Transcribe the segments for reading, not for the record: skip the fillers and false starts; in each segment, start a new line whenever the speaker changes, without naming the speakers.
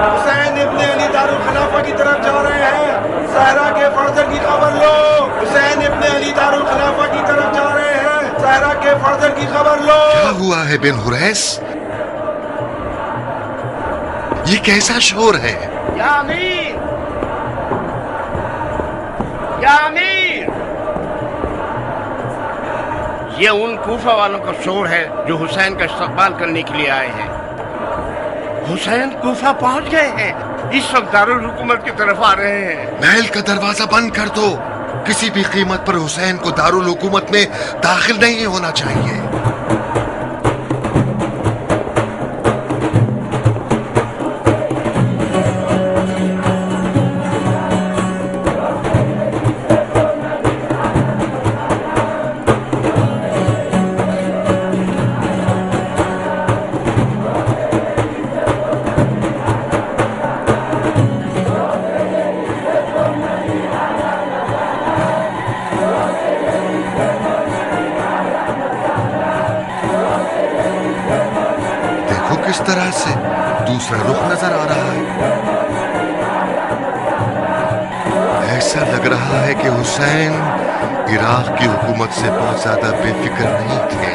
حسین ابن علی دارالخلافہ کی طرف جا رہے ہیں، صحرا کے فرزند کی خبر لو۔ حسین ابن علی دارالخلافہ کی طرف جا رہے ہیں، صحرا کے فرزند کی خبر لو۔
کیا ہوا ہے بن حریث؟ یہ کیسا شور ہے؟
یا امیر، یا امیر، یہ ان کوفہ والوں کا شور ہے جو حسین کا استقبال کرنے کے لیے آئے ہیں۔ حسین کوفہ پہنچ گئے ہیں، اس وقت دارالحکومت کی طرف آ رہے ہیں۔
محل کا دروازہ بند کر دو، کسی بھی قیمت پر حسین کو دارالحکومت میں داخل نہیں ہونا چاہیے۔ کس طرح سے دوسرا رخ نظر آ رہا ہے۔ ایسا لگ رہا ہے کہ حسین عراق کی حکومت سے بہت زیادہ بے فکر نہیں تھے۔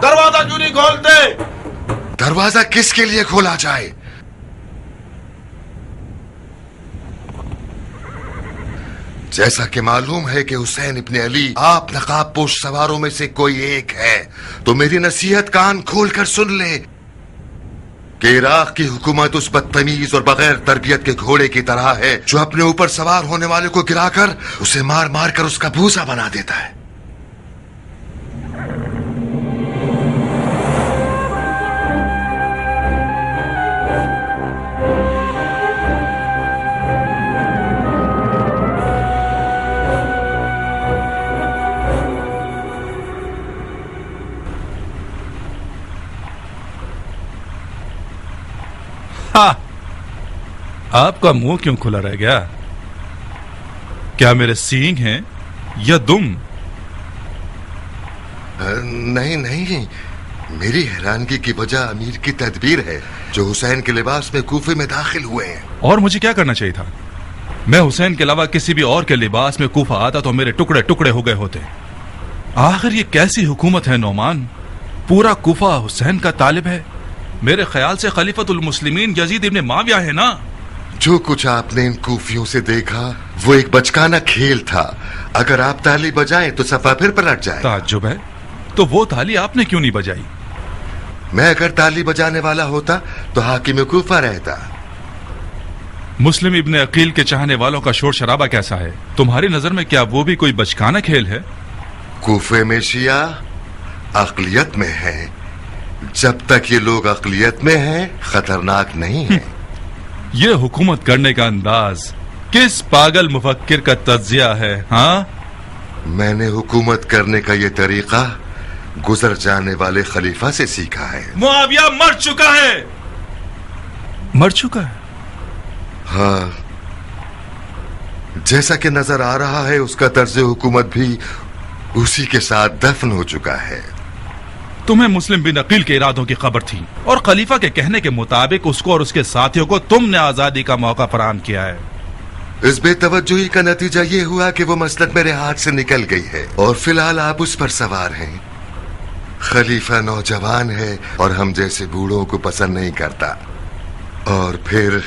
دروازہ کیوں نہیں کھولتے؟
دروازہ کس کے لیے کھولا جائے؟ جیسا کہ معلوم ہے کہ حسین ابن علی آپ نقاب پوش سواروں میں سے کوئی ایک ہے، تو میری نصیحت کان کھول کر سن لے کہ عراق کی حکومت اس بدتمیز اور بغیر تربیت کے گھوڑے کی طرح ہے جو اپنے اوپر سوار ہونے والے کو گرا کر اسے مار مار کر اس کا بھوسا بنا دیتا ہے۔
آپ کا منہ کیوں کھلا رہ گیا؟ کیا میرے سینگ ہیں یا دم؟
نہیں، میری حیرانگی کی وجہ امیر کی تدبیر ہے جو حسین کے لباس میں کوفے میں داخل ہوئے ہیں۔
اور مجھے کیا کرنا چاہیے تھا؟ میں حسین کے علاوہ کسی بھی اور کے لباس میں کوفہ آتا تو میرے ٹکڑے ٹکڑے ہو گئے ہوتے۔ آخر یہ کیسی حکومت ہے نعمان؟ پورا کوفہ حسین کا طالب ہے۔ میرے خیال سے خلیفۃ المسلمین یزید ابن معاویہ ہے نا؟
جو کچھ آپ نے ان کوفیوں سے دیکھا وہ ایک بچکانہ کھیل تھا۔ اگر آپ تالی بجائیں تو صفحہ پھر پلٹ جائے۔
تعجب ہے، تو وہ تالی آپ نے کیوں نہیں بجائی؟
میں اگر تالی بجانے والا ہوتا تو حاکم کوفہ رہتا۔
مسلم ابن عقیل کے چاہنے والوں کا شور شرابہ کیسا ہے؟ تمہاری نظر میں کیا وہ بھی کوئی بچکانہ کھیل ہے؟
کوفے میں شیعہ اقلیت میں ہے، جب تک یہ لوگ اقلیت میں ہیں خطرناک نہیں ہیں۔
یہ حکومت کرنے کا انداز کس پاگل مفکر کا تجزیہ ہے؟ ہاں،
میں نے حکومت کرنے کا یہ طریقہ گزر جانے والے خلیفہ سے سیکھا ہے۔
معاویہ مر چکا ہے۔ مر چکا ہے؟
ہاں، جیسا کہ نظر آ رہا ہے اس کا طرز حکومت بھی اسی کے ساتھ دفن ہو چکا ہے۔
تمہیں مسلم بن عقیل کے ارادوں کی خبر تھی اور خلیفہ کے کہنے کے مطابق اس کو اور اس کے ساتھیوں کو تم نے آزادی کا موقع فراہم کیا ہے۔
اس بے توجہی کا نتیجہ یہ ہوا کہ وہ مسلط میرے ہاتھ سے نکل گئی ہے اور فی الحال آپ اس پر سوار ہیں۔ خلیفہ نوجوان ہے اور ہم جیسے بوڑھوں کو پسند نہیں کرتا، اور پھر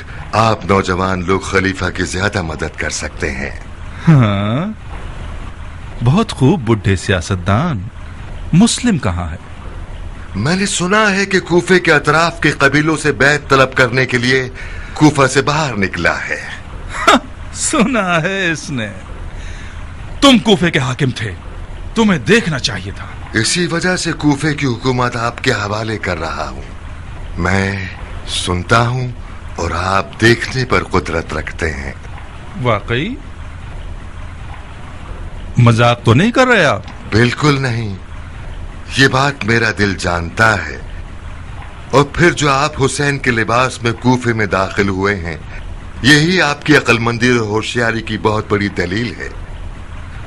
آپ نوجوان لوگ خلیفہ کی زیادہ مدد کر سکتے ہیں۔
ہاں، بہت خوب بڈھے سیاستدان۔ مسلم کہاں ہے؟
میں نے سنا ہے کہ کوفے کے اطراف کے قبیلوں سے بیعت طلب کرنے کے لیے کوفہ سے باہر نکلا ہے۔
سنا ہے اس نے۔ تم کوفے کے حاکم تھے، تمہیں دیکھنا چاہیے تھا۔
اسی وجہ سے کوفے کی حکومت آپ کے حوالے کر رہا ہوں۔ میں سنتا ہوں اور آپ دیکھنے پر قدرت رکھتے ہیں۔
واقعی؟ مذاق تو نہیں کر رہے آپ؟
بالکل نہیں، یہ بات میرا دل جانتا ہے۔ اور پھر جو آپ حسین کے لباس میں کوفے میں داخل ہوئے ہیں، یہی آپ کی عقل مندی اور ہوشیاری کی بہت بڑی دلیل ہے۔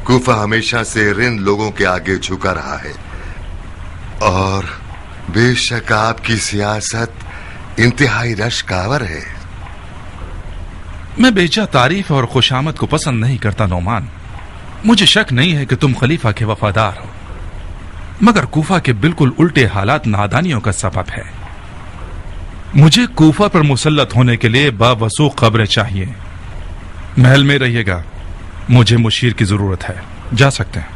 کوفہ ہمیشہ سے رند لوگوں کے آگے جھکا رہا ہے، اور بے شک آپ کی سیاست انتہائی رشکاور ہے۔
میں بیجا تعریف اور خوشامد کو پسند نہیں کرتا نعمان۔ مجھے شک نہیں ہے کہ تم خلیفہ کے وفادار ہو، مگر کوفہ کے بالکل الٹے حالات نادانیوں کا سبب ہے۔ مجھے کوفہ پر مسلط ہونے کے لیے باوثوق خبریں چاہیے۔ محل میں رہیے گا، مجھے مشیر کی ضرورت ہے، جا سکتے ہیں۔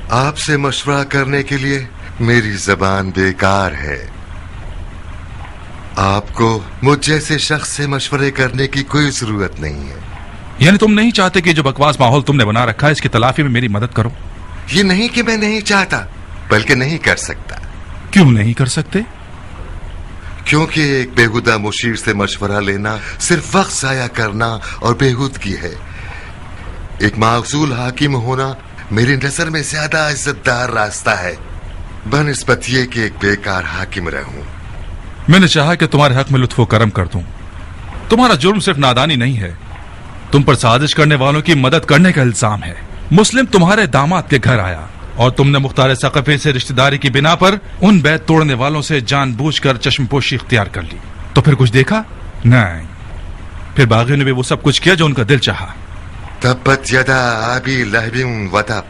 آپ سے مشورہ کرنے کے لیے میری زبان بیکار ہے۔ آپ کو مجھ جیسے شخص سے مشورے کرنے کی کوئی ضرورت نہیں ہے۔
یعنی تم نہیں چاہتے کہ جو بکواس ماحول تم نے بنا رکھا ہے اس کی تلافی میں میری مدد کرو؟
یہ نہیں کہ میں نہیں چاہتا، بلکہ نہیں کر سکتا۔
کیوں نہیں کر سکتے؟
کیونکہ ایک بیہودہ مشیر سے مشورہ لینا صرف وقت ضائع کرنا اور بےہودگی ہے۔ ایک معزول حاکم ہونا میری نظر میں زیادہ عزت دار راستہ ہے بنسبت یہ کہ ایک بیکار حاکم رہوں۔
میں نے چاہا کہ تمہارے حق میں لطف و کرم کر دوں۔ تمہارا جرم صرف نادانی نہیں ہے، تم پر سازش کرنے والوں کی مدد کرنے کا الزام ہے۔ مسلم تمہارے داماد کے گھر آیا اور تم نے مختار ثقفی سے رشتہ داری کی بنا پر ان بیعت توڑنے والوں سے جان بوجھ کر چشم پوشی اختیار کر لی۔ تو پھر کچھ دیکھا؟ نہیں۔ پھر باغیوں نے بھی وہ سب کچھ کیا جو ان کا دل چاہا۔
تبت یدا ابی لہب وتب،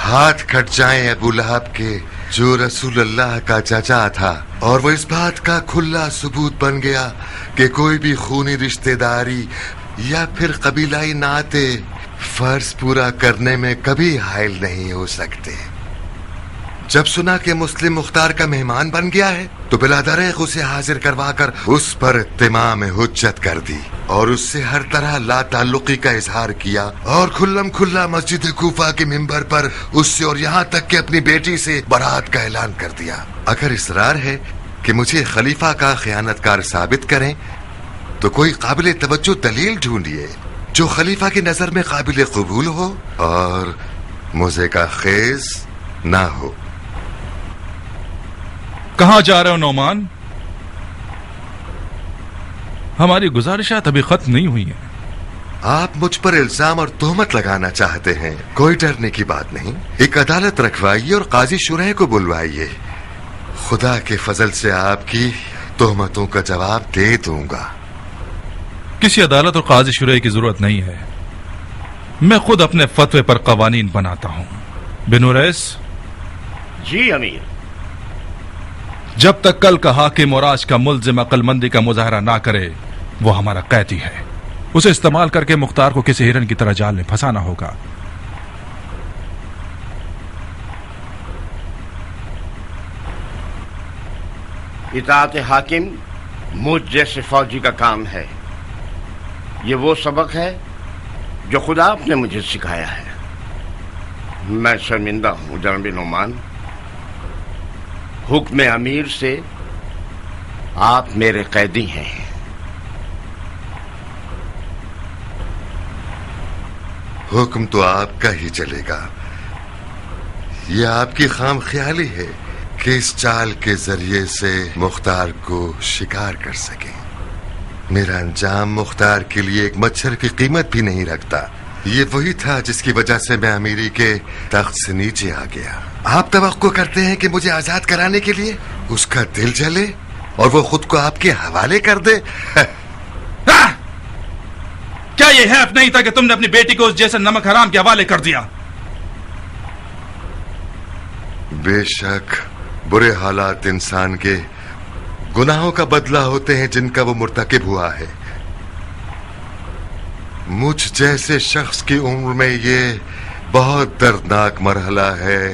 ہاتھ کٹ جائیں ابو لہب کے جو رسول اللہ کا چچا تھا، اور وہ اس بات کا کھلا ثبوت بن گیا کہ کوئی بھی خونی رشتہ داری یا پھر قبیلائی ناطے فرض پورا کرنے میں کبھی حائل نہیں ہو سکتے۔ جب سنا کہ مسلم مختار کا مہمان بن گیا ہے تو بلا دریغ اسے حاضر کروا کر اس پر اتمام حجت کر دی اور اس سے ہر طرح لا تعلقی کا اظہار کیا، اور کھلم کھلا مسجد کوفہ کے منبر پر اس سے اور یہاں تک کہ اپنی بیٹی سے برات کا اعلان کر دیا۔ اگر اصرار ہے کہ مجھے خلیفہ کا خیانت کار ثابت کریں تو کوئی قابل توجہ دلیل ڈھونڈیے جو خلیفہ کی نظر میں قابل قبول ہو اور مزے کا خیز نہ ہو۔
کہاں جا رہے ہو نعمان؟ ہماری گزارشات ابھی ختم نہیں ہوئی ہیں۔
آپ مجھ پر الزام اور تہمت لگانا چاہتے ہیں، کوئی ڈرنے کی بات نہیں۔ ایک عدالت رکھوائیے اور قاضی شرح کو بلوائیے، خدا کے فضل سے آپ کی تہمتوں کا جواب دے دوں گا۔
کسی عدالت اور قاضی شرح کی ضرورت نہیں ہے، میں خود اپنے فتوے پر قوانین بناتا ہوں۔ بن اوریس؟
جی امیر۔
جب تک کل کا حاکم اور آج کا ملزم عقل مندی کا مظاہرہ نہ کرے وہ ہمارا قیدی ہے، اسے استعمال کر کے مختار کو کسی ہرن کی طرح جال میں پھنسانا ہوگا۔
اطاعت حاکم مجھ جیسے فوجی کا کام ہے، یہ وہ سبق ہے جو خدا آپ نے مجھے سکھایا ہے۔ میں شرمندہ ہوں جناب نعمان، حکم امیر سے آپ میرے قیدی ہیں۔
حکم تو آپ کا ہی چلے گا، یہ آپ کی خام خیالی ہے کہ اس چال کے ذریعے سے مختار کو شکار کر سکیں۔ میرا انجام مختار کے لیے ایک مچھر کی قیمت بھی نہیں رکھتا۔ یہ وہی تھا جس کی وجہ سے میں امیری کے تخت سے نیچے آ گیا۔ آپ توقع کرتے ہیں کہ مجھے آزاد کرانے کے لیے اس کا دل جلے اور وہ خود کو آپ کے حوالے کر دے؟
کیا یہ حیف نہیں تھا کہ تم نے اپنی بیٹی کو اس جیسے نمک حرام کے حوالے کر دیا؟
بے شک برے حالات انسان کے گناہوں کا بدلہ ہوتے ہیں جن کا وہ مرتکب ہوا ہے۔ مجھ جیسے شخص کی عمر میں یہ بہت دردناک مرحلہ ہے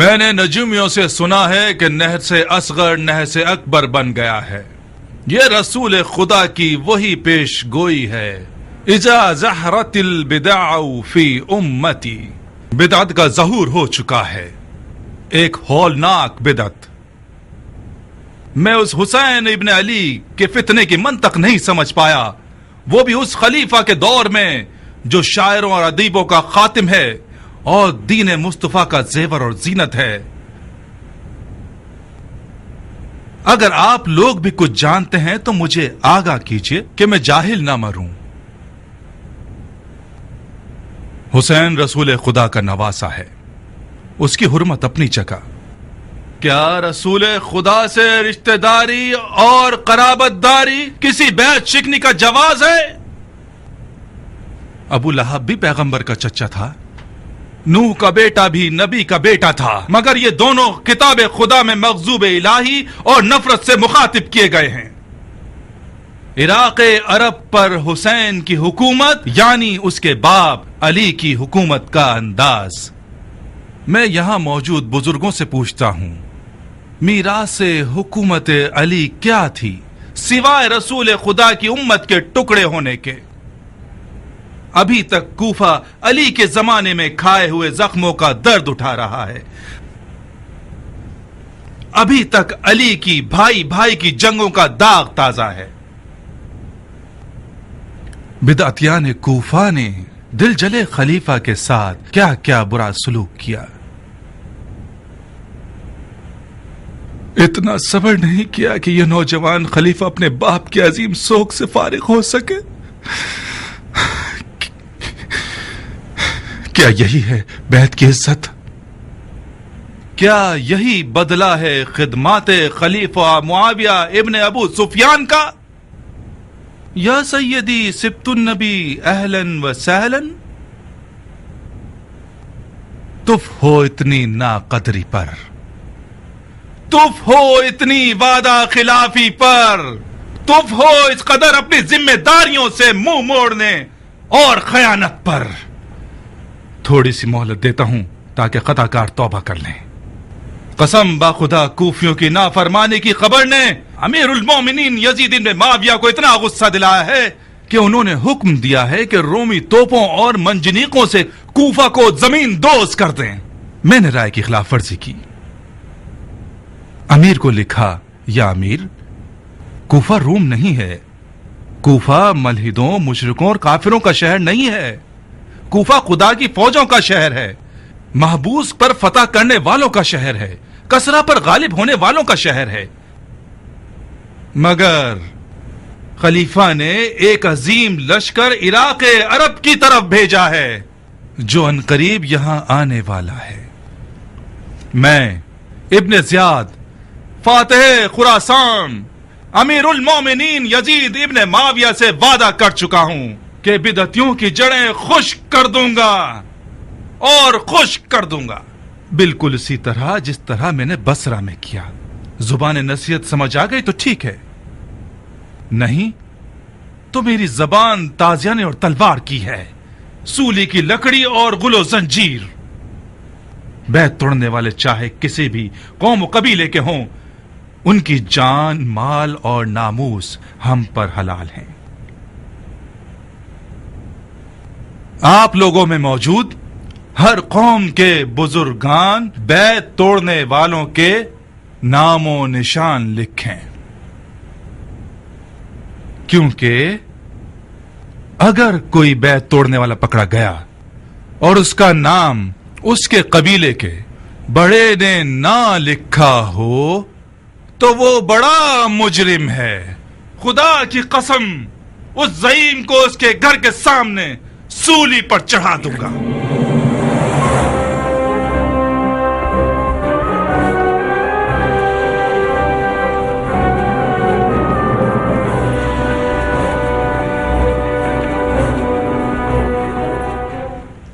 میں نے نجومیوں سے سنا ہے کہ نہر سے اصغر نہر سے اکبر بن گیا ہے. یہ رسول خدا کی وہی پیش گوئی ہے. اذا ظہرت البدع فی امتی، بدعت کا ظہور ہو چکا ہے، ایک ہولناک بدعت. میں اس حسین ابن علی کے فتنے کی منطق نہیں سمجھ پایا، وہ بھی اس خلیفہ کے دور میں جو شاعروں اور ادیبوں کا خاتم ہے اور دین مصطفیٰ کا زیور اور زینت ہے. اگر آپ لوگ بھی کچھ جانتے ہیں تو مجھے آگاہ کیجئے کہ میں جاہل نہ مروں. حسین رسول خدا کا نواسا ہے، اس کی حرمت اپنی جگہ. کیا رسول خدا سے رشتہ داری اور قرابت داری کسی بیعت شکنی کا جواز ہے؟ ابو لہب بھی پیغمبر کا چچا تھا، نوح کا بیٹا بھی نبی کا بیٹا تھا، مگر یہ دونوں کتاب خدا میں مغضوب الہی اور نفرت سے مخاطب کیے گئے ہیں. عراق عرب پر حسین کی حکومت یعنی اس کے باپ علی کی حکومت کا انداز. میں یہاں موجود بزرگوں سے پوچھتا ہوں، میراث حکومت علی کیا تھی سوائے رسول خدا کی امت کے ٹکڑے ہونے کے؟ ابھی تک کوفہ علی کے زمانے میں کھائے ہوئے زخموں کا درد اٹھا رہا ہے. ابھی تک علی کی بھائی بھائی کی جنگوں کا داغ تازہ ہے. بدعتیان کوفہ نے دل جلے خلیفہ کے ساتھ کیا کیا برا سلوک کیا. اتنا صبر نہیں کیا کہ یہ نوجوان خلیفہ اپنے باپ کی عظیم سوگ سے فارغ ہو سکے. کیا یہی ہے بیعت کی عزت؟ کیا یہی بدلہ ہے خدمات خلیفہ معاویہ ابن ابو سفیان کا؟ یا سیدی سبت النبی اہلاً و سہلاً. تف ہو اتنی ناقدری پر، تف ہو اتنی وعدہ خلافی پر، تف ہو اس قدر اپنی ذمہ داریوں سے منہ موڑنے اور خیانت پر. تھوڑی سی مہلت دیتا ہوں تاکہ خطا کار توبہ کر لیں. قسم با خدا کوفیوں کی نافرمانی کی خبر نے امیر المومنین یزید بن معاویہ کو اتنا غصہ دلایا ہے کہ انہوں نے حکم دیا ہے کہ رومی توپوں اور منجنیقوں سے کوفہ کو زمین دوز کر دیں. میں نے رائے کی خلاف ورزی کی. امیر کو لکھا، یا امیر، کوفہ روم نہیں ہے. کوفہ ملحدوں، مشرکوں اور کافروں کا شہر نہیں ہے. کوفہ خدا کی فوجوں کا شہر ہے، محبوس پر فتح کرنے والوں کا شہر ہے، کسرا پر غالب ہونے والوں کا شہر ہے. مگر خلیفہ نے ایک عظیم لشکر عراق عرب کی طرف بھیجا ہے جو عنقریب یہاں آنے والا ہے. میں ابن زیاد فاتح خراسان امیر المومنین یزید ابن معاویہ سے وعدہ کر چکا ہوں کہ بدعتیوں کی جڑیں خشک کر دوں گا اور خشک کر دوں گا، بالکل اسی طرح جس طرح میں نے بصرہ میں کیا. زبان نصیحت سمجھ آ گئی تو ٹھیک ہے، نہیں تو میری زبان تازیانے اور تلوار کی ہے، سولی کی لکڑی اور غل و زنجیر. بیعت توڑنے والے چاہے کسی بھی قوم و قبیلے کے ہوں، ان کی جان، مال اور ناموس ہم پر حلال ہیں. آپ لوگوں میں موجود ہر قوم کے بزرگان بیعت توڑنے والوں کے نام و نشان لکھیں، کیونکہ اگر کوئی بیعت توڑنے والا پکڑا گیا اور اس کا نام اس کے قبیلے کے بڑے نے نہ لکھا ہو تو وہ بڑا مجرم ہے. خدا کی قسم اس زعیم کو اس کے گھر کے سامنے سولی پر چڑھا دوں گا.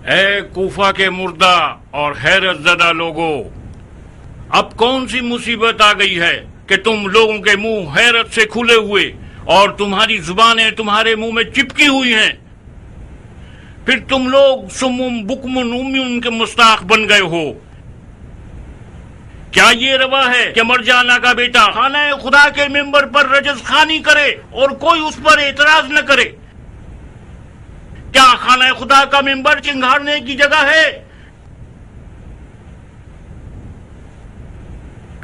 اے کوفہ کے مردہ اور حیرت زدہ لوگوں، اب کون سی مصیبت آ گئی ہے کہ تم لوگوں کے منہ حیرت سے کھلے ہوئے اور تمہاری زبانیں تمہارے منہ میں چپکی ہوئی ہیں؟ پھر تم لوگ سمم بکم عمی کے مستاق بن گئے ہو. کیا یہ روا ہے کہ مرجانہ کا بیٹا خانہ خدا کے ممبر پر رجز خوانی کرے اور کوئی اس پر اعتراض نہ کرے؟ کیا خانہ خدا کا ممبر چنگھاڑنے کی جگہ ہے؟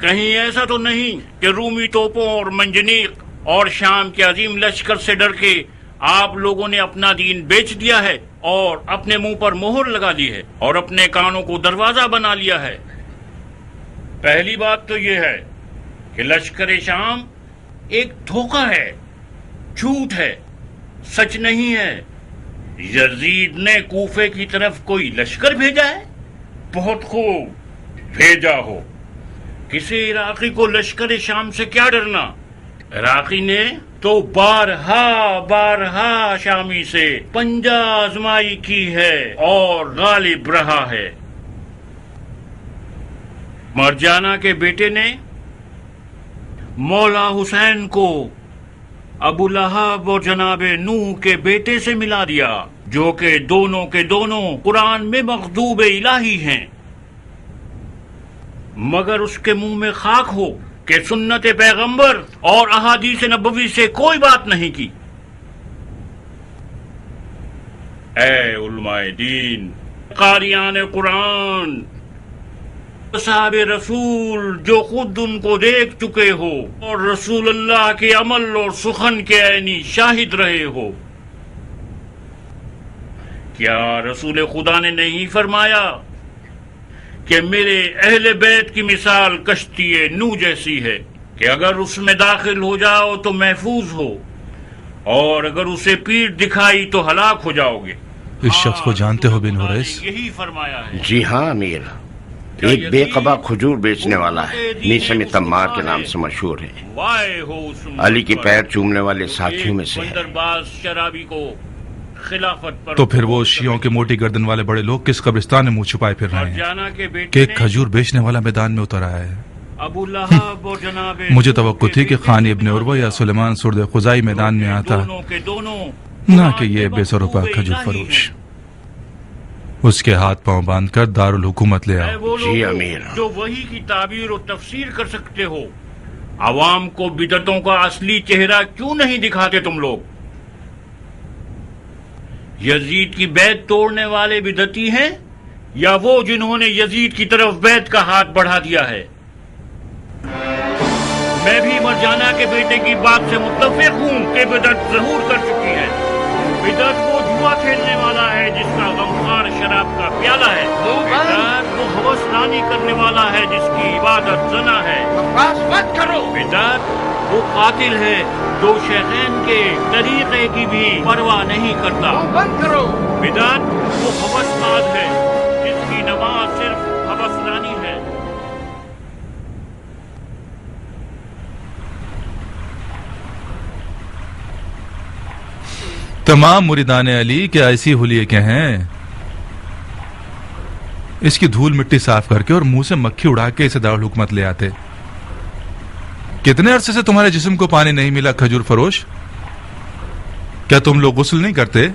کہیں ایسا تو نہیں کہ رومی توپوں اور منجنیق اور شام کے عظیم لشکر سے ڈر کے آپ لوگوں نے اپنا دین بیچ دیا ہے اور اپنے منہ پر مہر لگا دی ہے اور اپنے کانوں کو دروازہ بنا لیا ہے؟ پہلی بات تو یہ ہے کہ لشکر شام ایک دھوکہ ہے، جھوٹ ہے، سچ نہیں ہے۔ یزید نے کوفے کی طرف کوئی لشکر بھیجا ہے؟ بہت خوب، بھیجا ہو۔ کسی عراقی کو لشکر شام سے کیا ڈرنا؟ عراقی نے تو بارہا شامی سے پنجہ آزمائی کی ہے اور غالب رہا ہے۔ مرجانہ کے بیٹے نے مولا حسین کو ابو لہب اور جناب نوح کے بیٹے سے ملا دیا، جو کہ دونوں کے دونوں قرآن میں مغضوب الہی ہیں، مگر اس کے منہ میں خاک ہو کہ سنت پیغمبر اور احادیث نبوی سے کوئی بات نہیں کی۔ اے علماء دین، قاریان قرآن، صحاب رسول جو خود ان کو دیکھ چکے ہو اور رسول اللہ کے عمل اور سخن کے عینی شاہد رہے ہو، کیا رسول خدا نے نہیں فرمایا کہ میرے اہل بیت کی مثال کشتی نوح جیسی ہے کہ اگر اس میں داخل ہو جاؤ تو محفوظ ہو اور اگر اسے پیٹھ دکھائی تو ہلاک ہو جاؤ گے؟
اس شخص کو جانتے ہو بن حریث؟
یہی فرمایا ہے۔
جی ہاں امیر، ایک بے قبا کھجور بیچنے والا ہے، نیسم تمار کے نام سے مشہور ہے، علی کی پیر چومنے والے ساتھیوں میں سے ہے۔
شرابی کو خلافت پر
تو پھر وہ شیعوں کے موٹی گردن والے بڑے لوگ کس قبرستان میں منہ چھپائے پھر رہے ہیں کہ ایک کھجور بیچنے والا میدان میں اتر آیا ہے؟
ابو لہب اور جناب
مجھے توقع تھی کہ خانی ابن عروہ یا سلیمان سرد خزائی میدان میں آتا، نہ کہ یہ بے سروپا کھجور فروش۔ اس کے ہاتھ پاؤں باندھ کر دارالحکومت لے آؤ۔
جی امیر۔
جو وحی کی تعبیر و تفسیر کر سکتے ہو، عوام کو بدعتوں کا اصلی چہرہ کیوں نہیں دکھاتے تم لوگ؟ یزید کی بیعت توڑنے والے بدعتی ہیں یا وہ جنہوں نے یزید کی طرف بیعت کا ہاتھ بڑھا دیا ہے؟ میں بھی مرجانہ کے بیٹے کی بات سے متفق ہوں کہ بدعت ظہور کر چکی ہے۔ بدعت وہ جوا کھیلنے والا ہے جس کا غمخوار شراب کا پیالہ ہے۔ بدعت وہ ہوس رانی کرنے والا ہے جس کی عبادت زنا ہے۔ بدعت وہ قاتل ہے جو شیخین کے طریقے کی بھی پرواہ نہیں کرتا۔ بدعت وہ ہوس باز ہے جس کی نماز صرف ہوس رانی ہے۔
تمام مریدان علی کے ایسی حلیے کے ہیں، اس کی دھول مٹی صاف کر کے اور منہ سے مکھی اڑا کے اسے دارالحکومت لے آتے۔ کتنے عرصے سے تمہارے جسم کو پانی نہیں ملا کھجور فروش؟ کیا تم لوگ غسل نہیں کرتے؟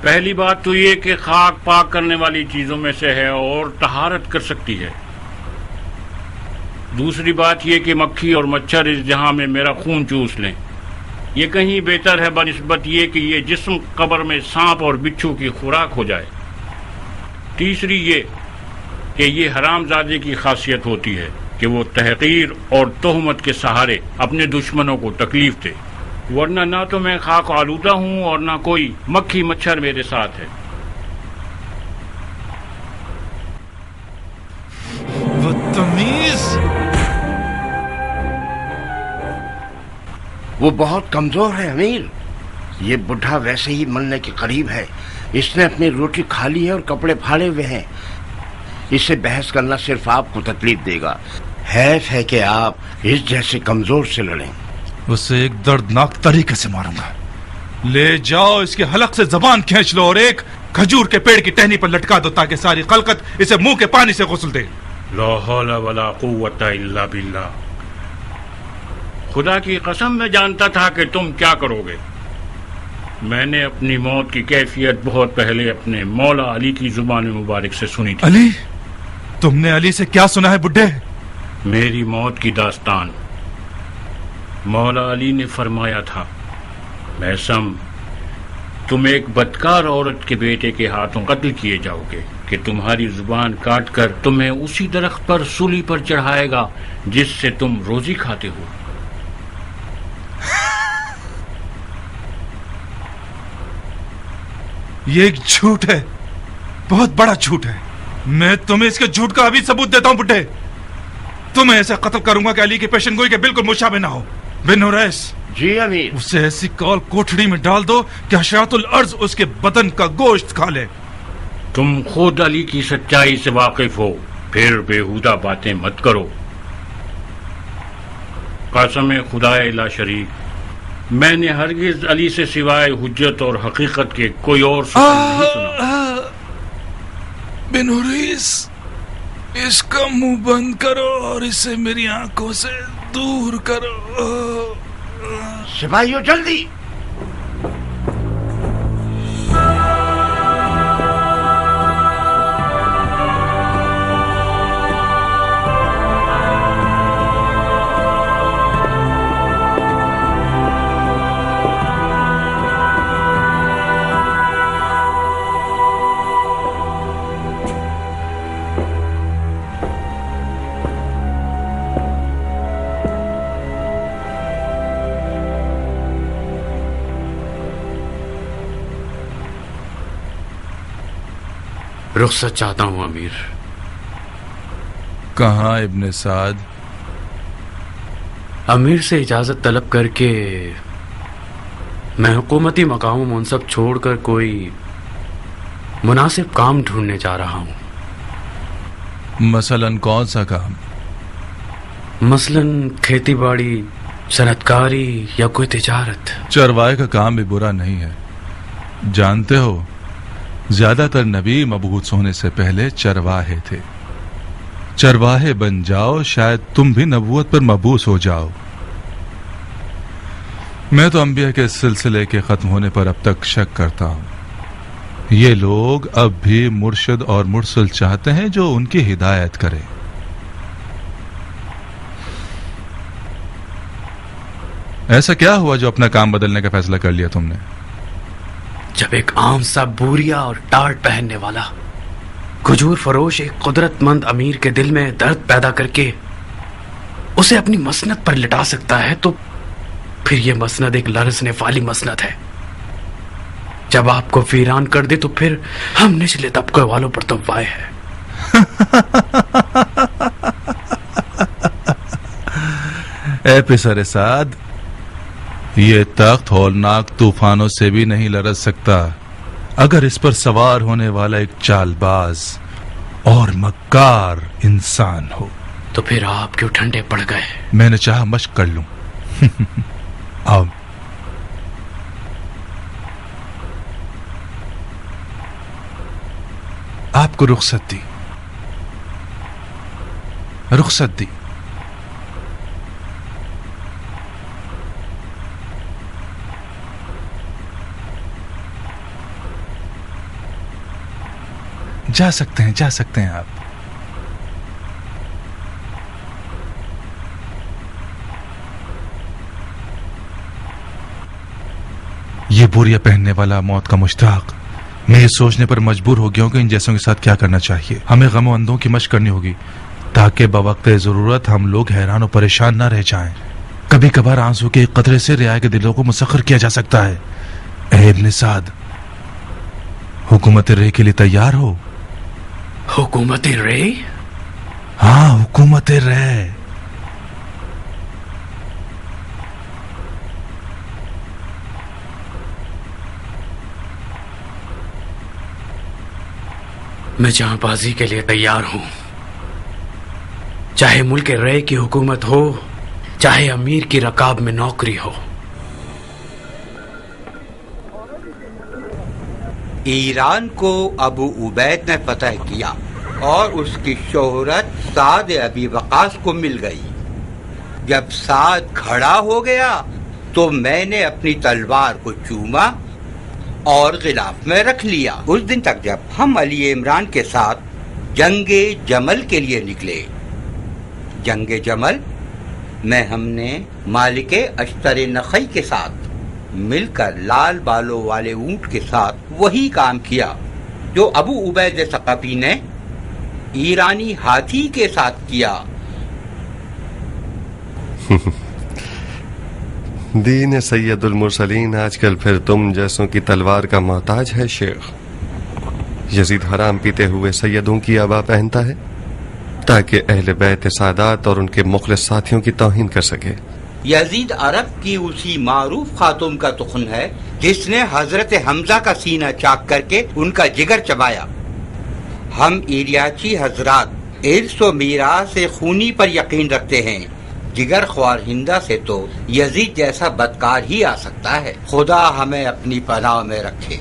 پہلی بات تو یہ کہ خاک پاک کرنے والی چیزوں میں سے ہے اور طہارت کر سکتی ہے۔ دوسری بات یہ کہ مکھی اور مچھر اس جہاں میں میرا خون چوس لیں، یہ کہیں بہتر ہے بنسبت یہ کہ یہ جسم قبر میں سانپ اور بچھو کی خوراک ہو جائے۔ تیسری یہ کہ یہ حرام زادے کی خاصیت ہوتی ہے کہ وہ تحقیر اور تہمت کے سہارے اپنے دشمنوں کو تکلیف دے، ورنہ نہ تو میں خاک آلودہ ہوں اور نہ کوئی مکھی مچھر میرے ساتھ ہے۔
بدتمیز!
وہ بہت کمزور ہے امیر، یہ بڈھا ویسے ہی مرنے کے قریب ہے، اس نے اپنی روٹی کھا لی ہے اور کپڑے پھاڑے ہوئے ہیں، اس سے بحث کرنا صرف آپ کو تکلیف دے گا۔ حیف ہے کہ آپ اس جیسے کمزور سے لڑیں۔
اسے ایک دردناک طریقے سے ماروں گا۔ لے جاؤ اس کے حلق سے زبان کھینچ لو اور ایک کھجور کے پیڑ کی ٹہنی پر لٹکا دو تاکہ ساری خلقت اسے منہ کے پانی سے غسل دے۔
لا حول ولا قوت الا باللہ۔ خدا کی قسم میں جانتا تھا کہ تم کیا کرو گے۔ میں نے اپنی موت کی کیفیت بہت پہلے اپنے مولا علی کی زبان مبارک سے سنی تھی۔
علی؟ تم نے علی سے کیا سنا ہے بڈھے؟
میری موت کی داستان۔ مولا علی نے فرمایا تھا، میثم تم ایک بدکار عورت کے بیٹے کے ہاتھوں قتل کیے جاؤ گے کہ تمہاری زبان کاٹ کر تمہیں اسی درخت پر سولی پر چڑھائے گا جس سے تم روزی کھاتے ہو۔
یہ ایک جھوٹ ہے، بہت بڑا جھوٹ ہے۔ میں تمہیں اس کے جھوٹ کا ابھی ثبوت دیتا ہوں بڈھے۔ تمہیں ایسا قتل کروں گا کہ علی کی پیشن گوئی کے بالکل مشابہ نہ ہو۔ بن حریث،
جی امیر۔
اسے ایسی کال کوٹڑی میں ڈال دو کہ حشرات الارض اس کے بدن کا گوشت کھا لے۔
تم خود علی کی سچائی سے واقف ہو، پھر بےہودہ باتیں مت کرو۔ قسم خدائے لا شریک، میں نے ہرگز علی سے سوائے حجت اور حقیقت کے کوئی اور سخن نہیں سنا۔
بن حریث، اس کا منہ بند کرو اور اسے میری آنکھوں سے دور کرو۔
سپاہیوں جلدی!
رخصت چاہتا ہوں امیر۔
کہاں ابن سعد؟
امیر سے اجازت طلب کر کے میں حکومتی مقام و منصب چھوڑ کر کوئی مناسب کام ڈھونڈنے جا رہا ہوں۔
مثلاً کون سا کام؟
مثلاً کھیتی باڑی، صنعت کاری یا کوئی تجارت۔
چرواہے کا کام بھی برا نہیں ہے۔ جانتے ہو زیادہ تر نبی مبعوث ہونے سے پہلے چرواہے تھے۔ چرواہے بن جاؤ، شاید تم بھی نبوت پر مبعوث ہو جاؤ۔ میں تو انبیاء کے سلسلے کے ختم ہونے پر اب تک شک کرتا ہوں۔ یہ لوگ اب بھی مرشد اور مرسل چاہتے ہیں جو ان کی ہدایت کرے۔ ایسا کیا ہوا جو اپنا کام بدلنے کا فیصلہ کر لیا تم نے؟
جب ایک عام سا بوریا اور ٹاٹ پہننے والا کھجور فروش ایک قدرت مند امیر کے دل میں درد پیدا کر کے اسے اپنی مسند پر لٹا سکتا ہے تو پھر یہ مسند ایک لرزنے والی مسند ہے۔ جب آپ کو ویران کر دے تو پھر ہم نچلے طبقے والوں پر تو وائے ہے۔
اے پسر سعد، یہ تخت ہولناک طوفانوں سے بھی نہیں لرز سکتا اگر اس پر سوار ہونے والا ایک چال باز اور مکار انسان ہو۔
تو پھر آپ کیوں ٹھنڈے پڑ گئے؟
میں نے چاہا مشق کر لوں۔ آؤ۔ آپ کو رخصت دی، رخصت دی۔ جا سکتے ہیں، جا سکتے ہیں آپ۔ یہ بوریا پہننے والا موت کا مشتاق میں یہ سوچنے پر مجبور ہو گیا ہوں کہ ان جیسوں کے ساتھ کیا کرنا چاہیے۔ ہمیں غم و اندوں کی مشق کرنی ہوگی تاکہ بوقت ضرورت ہم لوگ حیران و پریشان نہ رہ جائیں۔ کبھی کبھار آنسو کے ایک قطرے سے رعایا کے دلوں کو مسخر کیا جا سکتا ہے۔ اے ابن سعد، حکومت رے کے لیے تیار ہو؟
حکومت رے؟
ہاں، حکومت رے۔
میں جہاں بازی کے لیے تیار ہوں، چاہے ملک رے کی حکومت ہو، چاہے امیر کی رکاب میں نوکری ہو۔
ایران کو ابو عبید نے فتح کیا اور اس کی شہرت سعد ابی وقاص کو مل گئی۔ جب سعد کھڑا ہو گیا تو میں نے اپنی تلوار کو چوما اور غلاف میں رکھ لیا۔ اس دن تک جب ہم علی عمران کے ساتھ جنگ جمل کے لیے نکلے۔ جنگ جمل میں ہم نے مالک اشتر نخعی کے ساتھ مل کر لال بالوں والے اونٹ کے ساتھ وہی کام کیا جو ابو عبید ثقفی نے ایرانی ہاتھی کے ساتھ کیا۔
دین سید المرسلین آج کل پھر تم جیسوں کی تلوار کا محتاج ہے شیخ۔ یزید حرام پیتے ہوئے سیدوں کی آبا پہنتا ہے تاکہ اہل بیت سادات اور ان کے مخلص ساتھیوں کی توہین کر سکے۔
یزید عرب کی اسی معروف خاتون کا تخن ہے جس نے حضرت حمزہ کا سینہ چاک کر کے ان کا جگر چبایا۔ ہم ایریاچی حضرات ارث و میراث خونی پر یقین رکھتے ہیں، جگر خوار ہندا سے تو یزید جیسا بدکار ہی آ سکتا ہے۔ خدا ہمیں اپنی پناہ میں رکھے۔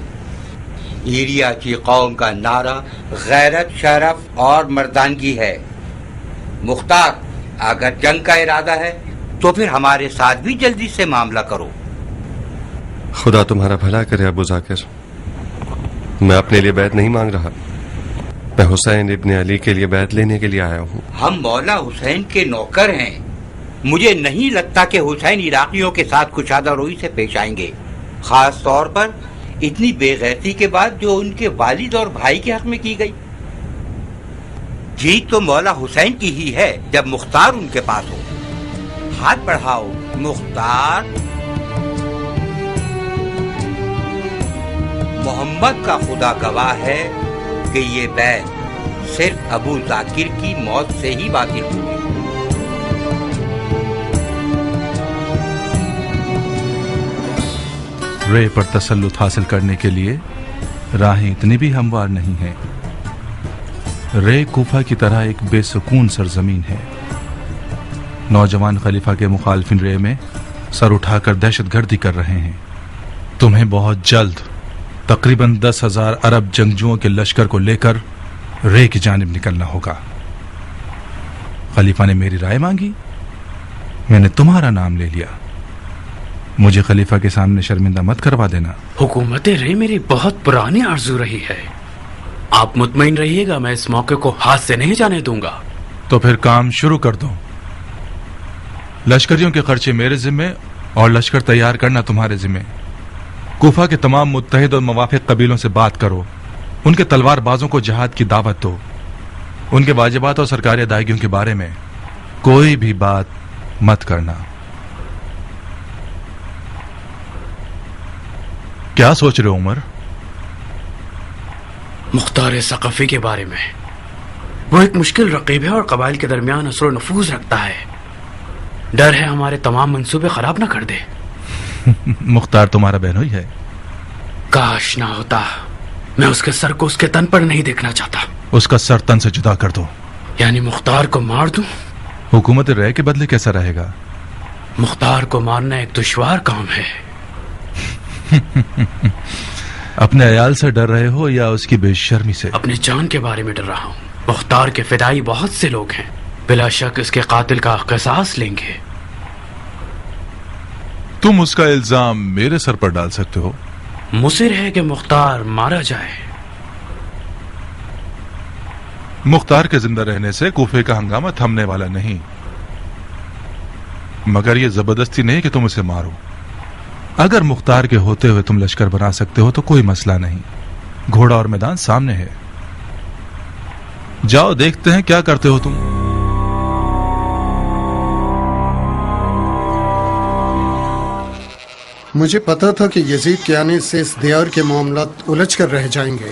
ایریاچی قوم کا نعرہ غیرت، شرف اور مردانگی ہے۔ مختار، اگر جنگ کا ارادہ ہے تو پھر ہمارے ساتھ بھی جلدی سے معاملہ کرو۔
خدا تمہارا بھلا کرے ابو ذاکر۔ میں اپنے لیے بیعت نہیں مانگ رہا، میں حسین ابن علی کے لیے بیعت لینے کے لیے آیا ہوں۔
ہم مولا حسین کے نوکر ہیں۔ مجھے نہیں لگتا کہ حسین عراقیوں کے ساتھ کشادہ روی سے پیش آئیں گے، خاص طور پر اتنی بے غیرتی کے بعد جو ان کے والد اور بھائی کے حق میں کی گئی۔ جیت تو مولا حسین کی ہی ہے جب مختار ان کے پاس ہو۔ ہاتھ بڑھاؤ مختار۔ محمد کا خدا گواہ ہے کہ یہ بیعت صرف ابو ذاکر کی موت سے ہی باطل ہوئی۔
رے پر تسلط حاصل کرنے کے لیے راہیں اتنی بھی ہموار نہیں ہیں۔ رے کوفہ کی طرح ایک بے سکون سرزمین ہے۔ نوجوان خلیفہ کے مخالفین رے میں سر اٹھا کر دہشت گردی کر رہے ہیں۔ تمہیں بہت جلد تقریباً 10,000 عرب جنگجوؤں کے لشکر کو لے کر رے کی جانب نکلنا ہوگا۔ خلیفہ نے میری رائے مانگی، میں نے تمہارا نام لے لیا۔ مجھے خلیفہ کے سامنے شرمندہ مت کروا دینا۔
حکومت رے میری بہت پرانی آرزو رہی ہے، آپ مطمئن رہیے گا، میں اس موقع کو ہاتھ سے نہیں جانے دوں گا۔
تو پھر کام شروع کر دو۔ لشکریوں کے خرچے میرے ذمے اور لشکر تیار کرنا تمہارے ذمے۔ کوفہ کے تمام متحد اور موافق قبیلوں سے بات کرو، ان کے تلوار بازوں کو جہاد کی دعوت دو، ان کے واجبات اور سرکاری ادائیگیوں کے بارے میں کوئی بھی بات مت کرنا۔ کیا سوچ رہے ہو عمر؟
مختار ثقفی کے بارے میں۔ وہ ایک مشکل رقیب ہے اور قبائل کے درمیان اثر و نفوذ رکھتا ہے۔ ڈر ہے ہمارے تمام منصوبے خراب نہ کر دے۔
مختار تمہارا بہنوئی ہے؟
کاش نہ ہوتا، میں اس کے سر کو اس کے تن پر نہیں دیکھنا چاہتا۔
اس کا سر تن سے جدا کر دو۔
یعنی مختار کو مار دوں؟
حکومت رے کے بدلے کیسا رہے گا؟
مختار کو مارنا ایک دشوار کام ہے۔
اپنے عیال سے ڈر رہے ہو یا اس کی بے شرمی سے؟
اپنی جان کے بارے میں ڈر رہا ہوں۔ مختار کے فدائی بہت سے لوگ ہیں، بلا شک اس کے قاتل کا قصاص لیں گے۔
تم اس کا الزام میرے سر پر ڈال سکتے ہو۔
مصر ہے کہ مختار مارا جائے۔
مختار کے زندہ رہنے سے کوفے کا ہنگامہ تھمنے والا نہیں، مگر یہ زبردستی نہیں کہ تم اسے مارو۔ اگر مختار کے ہوتے ہوئے تم لشکر بنا سکتے ہو تو کوئی مسئلہ نہیں، گھوڑا اور میدان سامنے ہے۔ جاؤ دیکھتے ہیں کیا کرتے ہو تم۔
مجھے پتا تھا کہ یزید کے آنے سے اس دیار کے معاملات الجھ کر رہ جائیں گے۔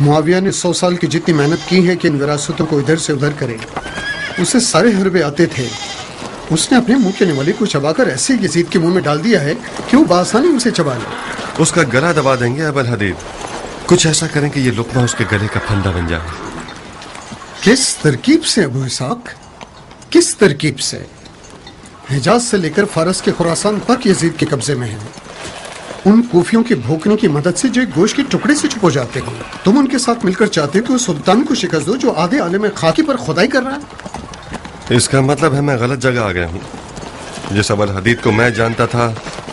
معاویہ نے 100 سال کی جتنی محنت کی ہے کہ ان وراثتوں کو ادھر سے ادھر کرے، اسے سارے حربے آتے تھے۔ اس نے اپنے منہ کے نوالی کو چبا کر ایسے یزید کے منہ میں ڈال دیا ہے کہ وہ بآسانی اسے چبا لے۔
اس کا گلا دبا دیں گے ابو الحدید، کچھ ایسا کریں کہ یہ لقمہ اس کے گلے کا پھندا بن جائے۔
کس ترکیب سے ابو اسحاق؟ کس ترکیب سے؟ حجاز سے لے کر فارس کے خراسان تک یزید کے قبضے میں ہیں۔ ان کوفیوں کے بھوکنے کی مدد سے جو ایک گوشت کے ٹکڑے سے چھپ ہو جاتے ہیں، تم ان کے ساتھ مل کر چاہتے کہ وہ سلطان کو شکست دو جو آدھے عالم خاکی پر خدائی کر رہا ہے۔
اس کا مطلب ہے میں غلط جگہ آ گیا ہوں۔ جس ابو الحدید کو میں جانتا تھا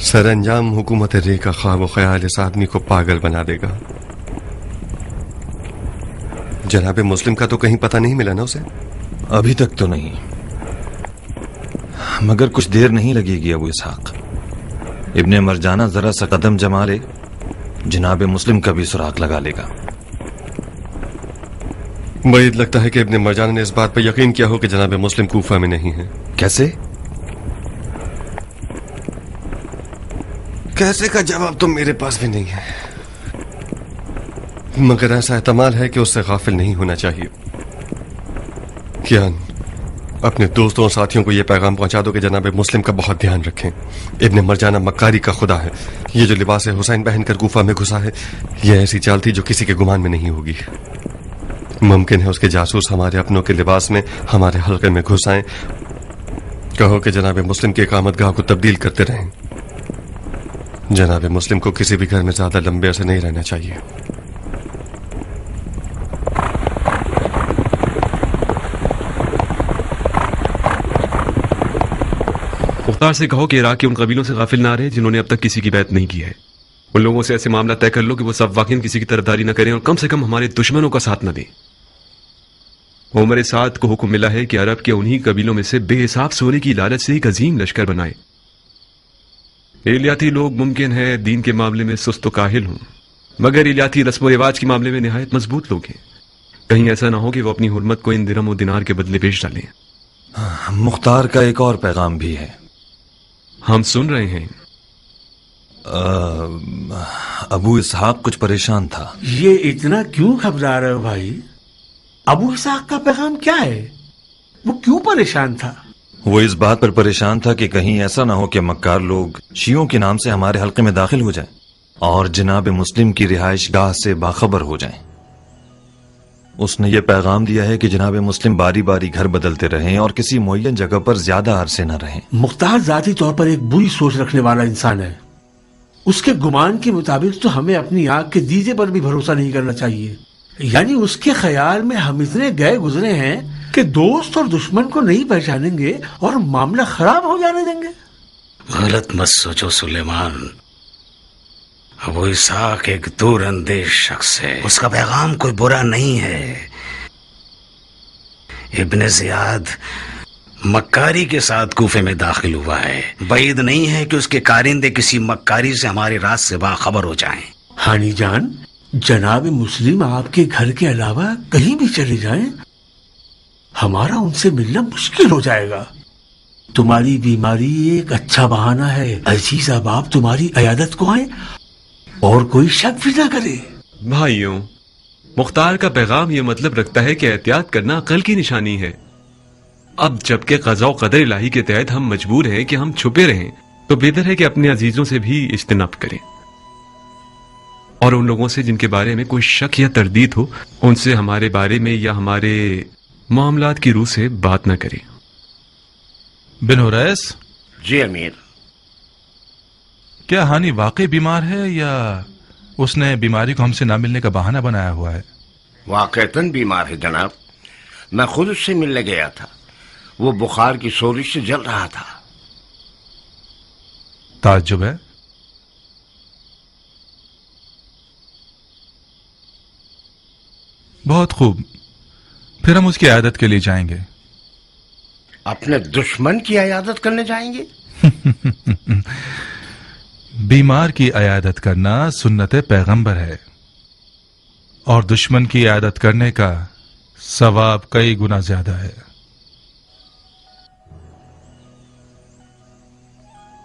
سر انجام حکومت رے کا خواب و خیال اس آدمی کو پاگل بنا دے گا. جناب مسلم کا تو کہیں پتہ نہیں ملا نا اسے؟
ابھی تک تو نہیں، مگر کچھ دیر نہیں لگے گی ابو اسحاق. ابن مرجانہ ذرا سا قدم جما لے، جناب مسلم کا بھی سراغ لگا لے گا.
بعید لگتا ہے کہ ابن مرجانہ نے اس بات پر یقین کیا ہو کہ جناب مسلم کوفہ میں نہیں ہے.
کیسے؟
کیسے کا جواب تو میرے پاس بھی نہیں ہے، مگر ایسا احتمال ہے کہ اس سے غافل نہیں ہونا چاہیے. کیا اپنے دوستوں اور ساتھیوں کو یہ پیغام پہنچا دو کہ جناب مسلم کا بہت دھیان رکھیں. ابن مرجانہ مکاری کا خدا ہے. یہ جو لباس حسین پہن کر کوفہ میں گھسا ہے، یہ ایسی چال تھی جو کسی کے گمان میں نہیں ہوگی. ممکن ہے اس کے جاسوس ہمارے اپنوں کے لباس میں ہمارے حلقے میں گھس آئیں. کہو کہ جناب مسلم کی اقامت گاہ کو تبدیل کرتے رہیں. جناب مسلم کو کسی بھی گھر میں زیادہ لمبے عرصے نہیں رہنا چاہیے.
مختار سے کہو کہ عراق کے ان قبیلوں سے غافل نہ رہے جنہوں نے اب تک کسی کی بیعت نہیں کی ہے. ان لوگوں سے ایسے معاملہ طے کر لو کہ وہ سب واقعی کسی کی طرفداری نہ کریں اور کم سے کم ہمارے دشمنوں کا ساتھ نہ دیں. عمر سعد کو حکم ملا ہے کہ عرب کے انہی قبیلوں میں سے بے حساب سونے کی لالچ سے ایک عظیم لشکر بنائے. ایلیاتی لوگ ممکن ہے دین کے معاملے میں سست و کاہل ہوں، مگر ایلیاتی رسم و رواج کے معاملے میں نہایت مضبوط لوگ ہیں. کہیں ایسا نہ ہو کہ وہ اپنی حرمت کو ان درہم و دینار کے بدلے بیچ ڈالیں.
مختار کا ایک اور پیغام بھی ہے.
ہم سن رہے ہیں.
ابو اسحاق کچھ پریشان تھا.
یہ اتنا کیوں گھبرا رہے ہو بھائی؟ ابو اسحاق کا پیغام کیا ہے؟ وہ کیوں پریشان تھا؟
وہ اس بات پر پریشان تھا کہ کہیں ایسا نہ ہو کہ مکار لوگ شیعوں کے نام سے ہمارے حلقے میں داخل ہو جائیں اور جناب مسلم کی رہائش گاہ سے باخبر ہو جائیں. اس نے یہ پیغام دیا ہے کہ جناب مسلم باری باری گھر بدلتے رہیں اور کسی معین جگہ پر زیادہ عرصے نہ رہیں.
مختار ذاتی طور پر ایک بری سوچ رکھنے والا انسان ہے. اس کے گمان کے مطابق تو ہمیں اپنی آنکھ کے دیجے پر بھی بھروسہ نہیں کرنا چاہیے. یعنی اس کے خیال میں ہم اتنے گئے گزرے ہیں کہ دوست اور دشمن کو نہیں پہچانیں گے اور معاملہ خراب ہو جانے دیں گے.
غلط مت سوچو سلیمان. ابو اسحاق ایک دور اندیش شخص ہے. اس کا پیغام کوئی برا نہیں ہے. ابن زیاد مکاری کے ساتھ کوفے میں داخل ہوا ہے. بعید نہیں ہے کہ اس کے کارندے کسی مکاری سے ہمارے راز سے باخبر ہو جائیں.
ہانی جان، جناب مسلم آپ کے گھر کے علاوہ کہیں بھی چلے جائیں، ہمارا ان سے ملنا مشکل ہو جائے گا. تمہاری بیماری ایک اچھا بہانہ ہے. عزیز احباب تمہاری عیادت کو آئیں اور کوئی شک بھی نہ کرے.
بھائیوں، مختار کا پیغام یہ مطلب رکھتا ہے کہ احتیاط کرنا عقل کی نشانی ہے. اب جبکہ قضاء و قدر الہی کے تحت ہم مجبور ہیں کہ ہم چھپے رہیں، تو بہتر ہے کہ اپنے عزیزوں سے بھی اجتناب کریں اور ان لوگوں سے جن کے بارے میں کوئی شک یا تردید ہو ان سے ہمارے بارے میں یا ہمارے معاملات کی روح سے بات نہ کریں.
بن حریث.
جی امیر.
کیا ہانی واقعی بیمار ہے یا اس نے بیماری کو ہم سے نہ ملنے کا بہانہ بنایا ہوا ہے؟
واقعتاً بیمار ہے جناب. میں خود اس سے ملنے گیا تھا. وہ بخار کی سوزش سے جل رہا تھا.
تعجب ہے. بہت خوب، پھر ہم اس کی عیادت کے لیے جائیں گے.
اپنے دشمن کی عیادت کرنے جائیں گے؟
بیمار کی عیادت کرنا سنت پیغمبر ہے اور دشمن کی عیادت کرنے کا ثواب کئی گنا زیادہ ہے.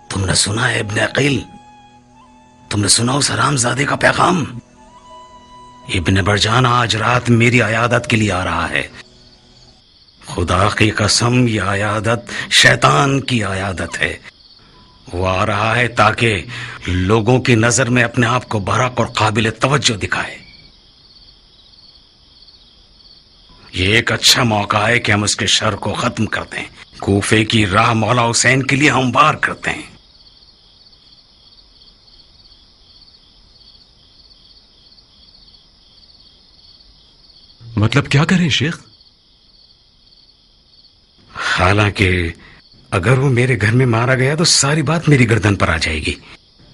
تم نے سنا ہے ابن عقیل؟ تم نے سنا اس حرام زادے کا پیغام؟ ابن برجان آج رات میری عیادت کے لیے آ رہا ہے. خدا کی قسم یہ عیادت شیطان کی عیادت ہے. وہ آ رہا ہے تاکہ لوگوں کی نظر میں اپنے آپ کو برحق اور قابل توجہ دکھائے. یہ ایک اچھا موقع ہے کہ ہم اس کے شر کو ختم کر دیں. کوفے کی راہ مولا حسین کے لیے ہموار کرتے ہیں.
مطلب کیا کریں شیخ؟
حالانکہ اگر وہ میرے گھر میں مارا گیا تو ساری بات میری گردن پر آ جائے گی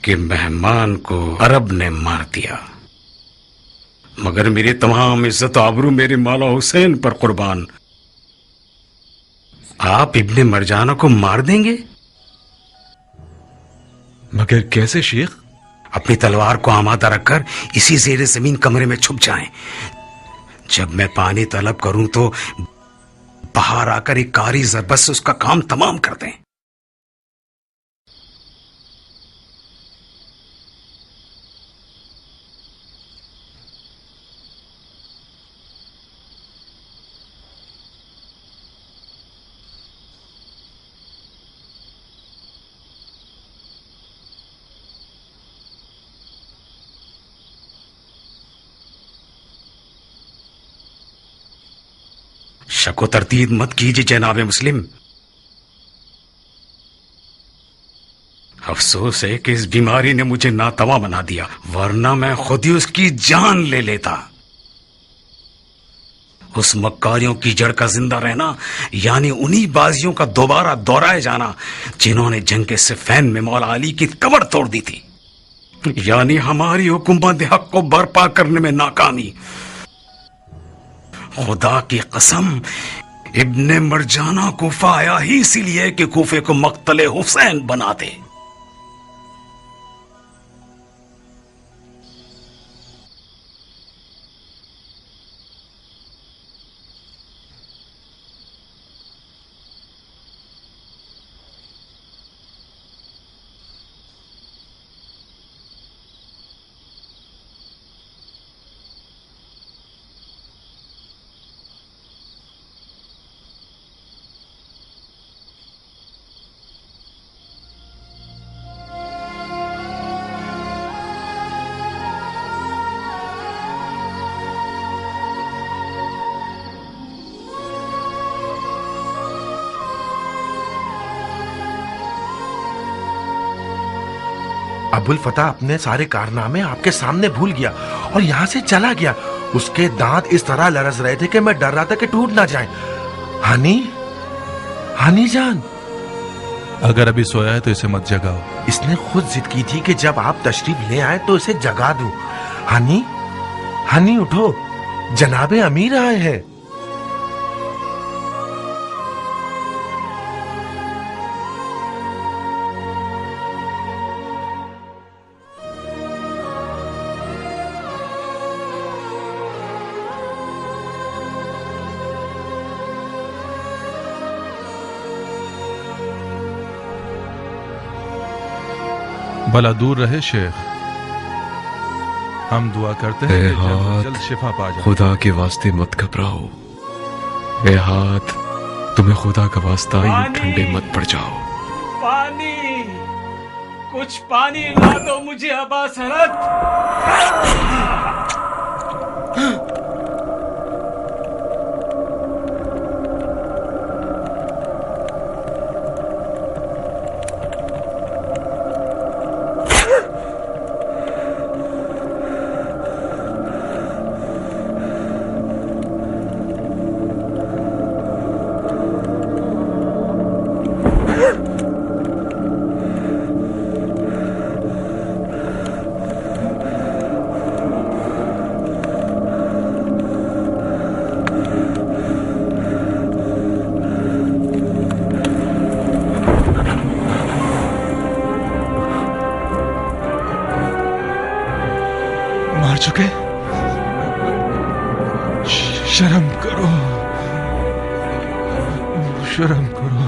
کہ مہمان کو عرب نے مار دیا، مگر میری تمام عزت و آبرو میرے مولا حسین پر قربان، آپ ابن مرجانہ کو مار دیں گے؟
مگر کیسے شیخ؟
اپنی تلوار کو آمادہ رکھ کر اسی زیر زمین کمرے میں چھپ جائیں، جب میں پانی طلب کروں تو باہر آ کر ایک کاری ضربت سے اس کا کام تمام کر دیں۔ شک و تردید مت کیجیے جناب مسلم، افسوس ہے کہ اس بیماری نے مجھے ناتواں بنا دیا، ورنہ میں خود ہی اس کی جان لے لیتا۔ اس مکاریوں کی جڑ کا زندہ رہنا یعنی انہی بازیوں کا دوبارہ دہرائے جانا جنہوں نے جنگ صفین میں مولا علی کی کمر توڑ دی تھی، یعنی ہماری حکومت حق کو برپا کرنے میں ناکامی۔ خدا کی قسم ابن مرجانہ کوفہ آیا ہی اسی لیے کہ کوفے کو مقتل حسین بنا دے۔
ابو الفتح اپنے سارے کارنامے آپ کے سامنے بھول گیا اور یہاں سے چلا گیا۔ اس کے دانت اس طرح لرز رہے تھے کہ میں ڈر رہا تھا کہ ٹوٹ نہ جائیں۔ ہانی جان،
اگر ابھی سویا ہے تو اسے مت جگاؤ۔
اس نے خود ضد کی تھی کہ جب آپ تشریف لے آئے تو اسے جگا دوں۔ ہانی اٹھو، جناب امیر آئے ہیں۔
بلا دور رہے شیخ، ہم دعا کرتے ہیں کہ جلد جلد شفا پا جائے۔
خدا کے واسطے مت گھبراؤ، اے ہاتھ تمہیں خدا کا واسطہ یوں ٹھنڈے مت پڑ جاؤ۔
پانی، کچھ پانی لا دو مجھے ابا سرت۔
مار چکے؟ شرم کرو، شرم کرو،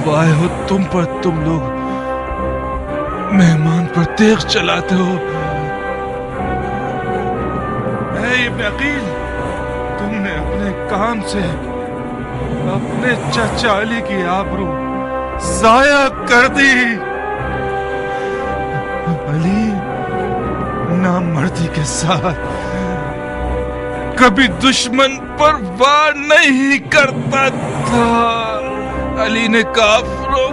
وائے ہو تم پر، تم لوگ مہمان پر تیغ چلاتے ہو۔ اے ابن عقیل، تم نے اپنے کام سے اپنے چچا علی کی آبرو ضائع کر دی۔ علی نامردی کے ساتھ کبھی دشمن پر وار نہیں کرتا تھا۔ علی نے کافروں